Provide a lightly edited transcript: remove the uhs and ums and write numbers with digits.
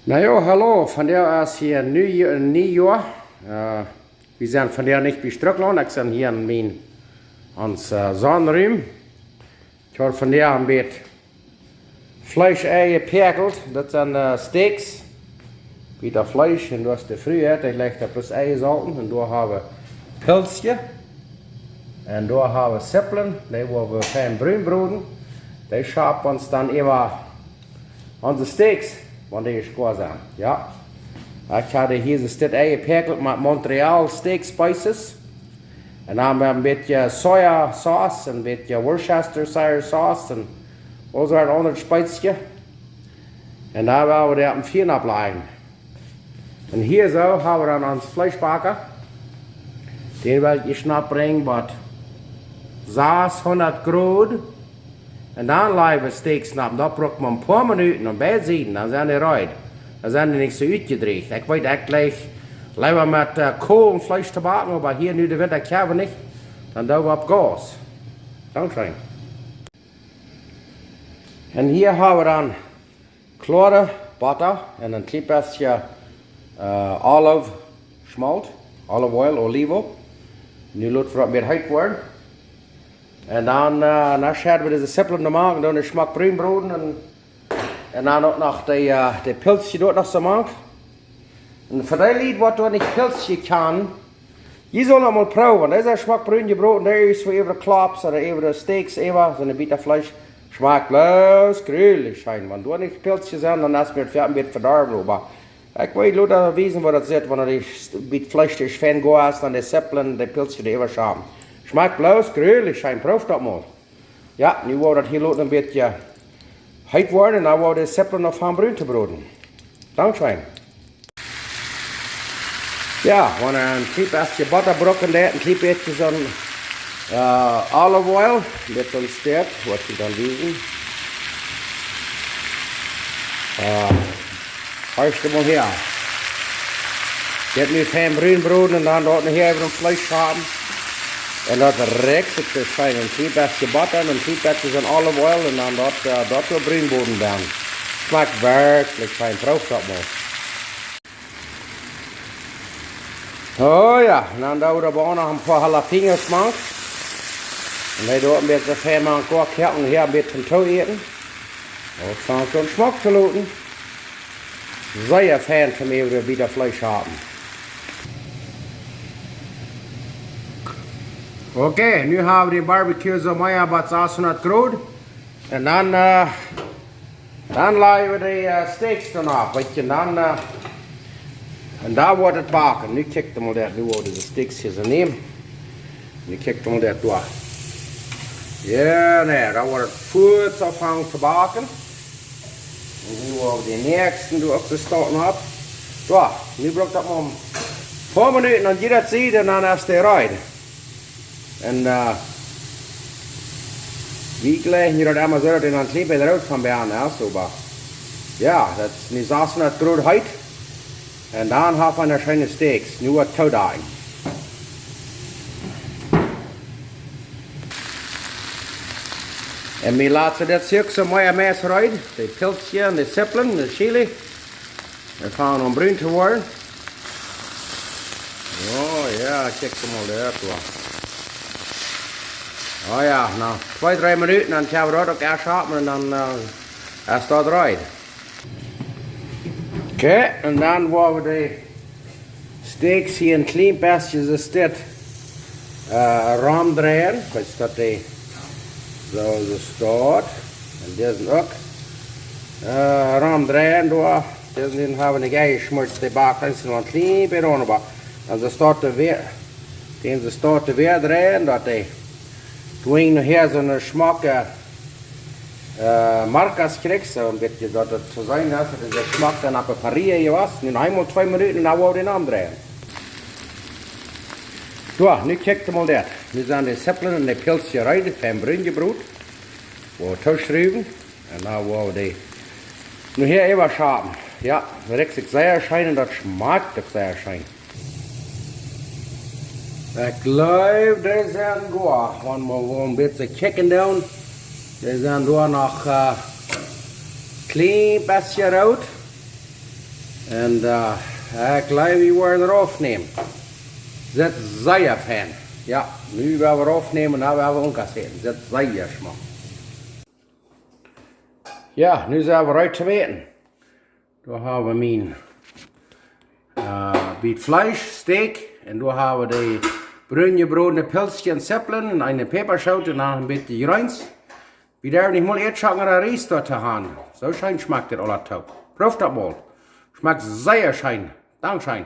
Na ja, hallo, van der is hier Nieuwjaar. We zijn vandaag niet bij Strukland, ik ben hier in ons zonneruim. Ik heb vandaag een beetje vlees-eieren geperkeld. Dat zijn steaks. Wieder vlees en dat is de fruit. Ik leg daar plus eieren salten. En daar hebben we pilsje. En daar hebben we sippelen. Die worden we fijn bruin broden. Die schapen ons dan even onze steaks. Want die is goed zijn. Ja. Ik had hier een stuk eieren geperkeld met Montreal steak spices. En dan hebben we een beetje sojasaus, een beetje Worcestershire saus en al zo'n ander spijsje. En daar willen we dat op 4 opleggen. En hier zo hebben we dan ons vleesbakken. Den wil ik snel brengen met 600 graden. En dan leggen we steaks snappen. Dat braucht man een paar minuten om bij te zitten. Dan zijn die eruit. Dan zijn die niet zo uitgedreigd. Ik weet echt gleich, liever met kool en vlees te bakken, maar hier nu de winter kunnen we niet. Dan doen we op gas. Dankzij. En hier hebben we dan klare butter en een klein beetje olive smalt, olive oil, olivo. Nu laten we dat meer heet worden. En dan scheiden we deze sippelen maken, dan een smak bruin broden en dan ook nog de pilsje doet nog zo maken. En voor die lied wat door niet pilsje kan, je zal nog mal proeven. Deze smak bruin broden, daar is voor even klaps of even de steaks, even zo'n beetje vlees. Schmeckt bloos gruwelig zijn, want door niet pilsje zijn, dan is het een beetje verdorven. Maar ik weet niet dat wezen wat dat zit, wanneer die beetje vlees is fijn goed is, dan de sippelen, de pilsje die even schaam. Schmeckt bloos gruwelig zijn, proef dat mal. Ja, nu wordt het hier een beetje heet worden en dan wordt de sippelen nog van bruin te broden. Dankzij. Ja, wanneer een klein beetje butterbrokken laat, een klein beetje zo'n olive oil, met zo'n sterk, wat je dan wiegen. Huist hem al her. Dit nu fijn bruin broden en dan dort nog even een vlees haben. En dat rechts het is fijn, een klein beetje butter en een klein beetje zo'n olive oil en dan dat weer bruin broden dan. Smaakt werkelijk fijn, proef dat maar. Oh ja, en dan doen we er nog een paar jalapenos maken. En die doen een beetje fijn maar een kort kerken hier een beetje van toe eten. Ook van zo'n smaak te laten. Zeer fijn van mij wieder vlees hebben. Oké, nu hebben we de barbecue zo mooi op 600 graden. En dan leggen we de steaks erop, weet je, en daar wordt het bakken. Nu kijkt hem al dat, nu worden de steaks hier zo nemen. Nu kijkt hem al dat door. Ja, nee, dan wordt het goed afhangen te bakken. En nu worden we de nächsten door op te starten op. Zo, nu braucht dat maar een paar minuten en je dat ziet en dan is het eruit. En wie gleich je dat einmal so, den dann klebt er raus von Bern, ja, super. Ja, das ist eine 600 Grad heiß. Und dann haben wir eine schöne Steaks, nur Taudagen. Und wir lassen das hier so mehr Messer rein, die Pilzchen und die Zippeln, die Chili. Wir fangen um brun zu werden. Oh ja, check mal da durch. Oh ja, nou 2-3 minuten dan gaan we dat ook erst hapen en dan is dat eruit. Oké, en dan worden we de steaks hier een klein beetje zo dit ram draaien. Dus dat die zo staat. En deze ook ram draaien door. Deze hebben we een gegeven schmutz de bakken nog een klein beetje onder. En ze staat weer draaien dat die toen hier zo'n smak markas krijgt, so een beetje dat het zo zijn is, dat de smak dan op een parier was. Nu eenmaal 2 minuten en dan wordt het aandraaien. Zo, nu kijkt hem al dat. Nu zijn de sippelen en de pilsje rijden, fijn bruin gebroed. We toeschrijven en dan worden we die nu hier even schapen. Ja, rechts ik zeer schijn en dat smaakt ook zeer schijn. Ik geloof, die zijn goed. Want we een beetje chicken doen. Die zijn door nog klein beetje rood. Und ich glaube, wir wollen aufnehmen. Das ist sehr fan. Ja, nu werden wir aufnehmen und dann werden wir umkassieren. Das ist sehr schmack. Ja, nu zijn we uit te weten. Daar hebben we mijn bit Fleisch, Steak. Und da haben wir die brun gebratene Pilzchen, Zeppelin und eine Peperschaute und dann ein bisschen Reins. Wir dürfen nicht mal jetzt schon einen Reis dort haben. So schön schmeckt das alles top. Proft das mal. Schmeckt sehr schön. Dankeschön.